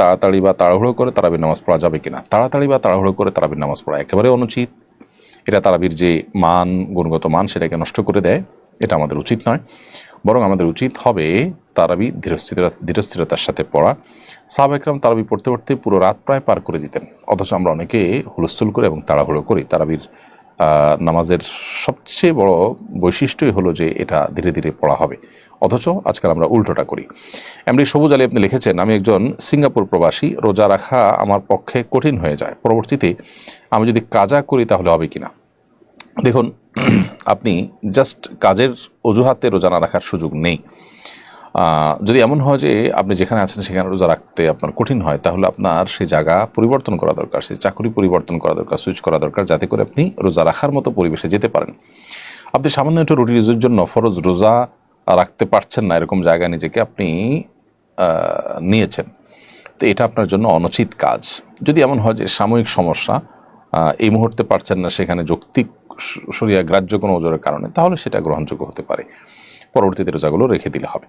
তাড়াতাড়ি বা তাড়াহুড়ো করে তারাবির নামাজ পড়া যাবে কিনা। তাড়াতাড়ি বা তাড়াহুড়ো করে তারাবির নামাজ পড়া একেবারে অনুচিত। এটা তারাবির যে মান, গুণগত মান, সেটাকে নষ্ট করে দেয়। এটা আমাদের উচিত নয়। বরং আমাদের উচিত হবে তারাবি ধীরস্থিরতার সাথে পড়া। সাহাবা একরাম তারাবি পড়তে পড়তে পুরো রাত প্রায় পার করে দিতেন, অথচ আমরা অনেকে হুলস্থুল করে এবং তাড়াহুড়ো করি। তারাবির নামাজের সবচেয়ে বড় বৈশিষ্ট্যই হলো যে এটা ধীরে ধীরে পড়া হবে, অথচ আজকাল আমরা উল্টোটা করি। এমডি সবুজ আলী আপনি লিখেছেন, আমি একজন সিঙ্গাপুর প্রবাসী, রোজা রাখা আমার পক্ষে কঠিন হয়ে যায়, পরবর্তীতে আমি যদি কাজা করি তাহলে হবে কিনা। দেখুন, আপনি জাস্ট কাজের অজুহাতে রোজা না রাখার সুযোগ নেই। যদি এমন হয় যে আপনি যেখানে আছেন সেখানে রোজা রাখতে আপনার কঠিন হয়, তাহলে আপনার সেই জায়গা পরিবর্তন করা দরকার, সেই চাকরি পরিবর্তন করা দরকার, সুইচ করা দরকার, যাতে করে আপনি রোজা রাখার মতো পরিবেশে যেতে পারেন। আপনি সামান্য একটু রুটি রুজির জন্য ফরজ রোজা রাখতে পারছেন না, এরকম জায়গায় নিজেকে আপনি নিয়েছেন, তো এটা আপনার জন্য অনুচিত কাজ। যদি এমন হয় যে সাময়িক সমস্যা, এই মুহূর্তে পারছেন না, সেখানে যৌক্তিক শরিয়া গ্রাহ্য কোনো ওজোরের কারণে, তাহলে সেটা গ্রহণযোগ্য হতে পারে। পরবর্তীতে রোজাগুলো রেখে দিলে হবে।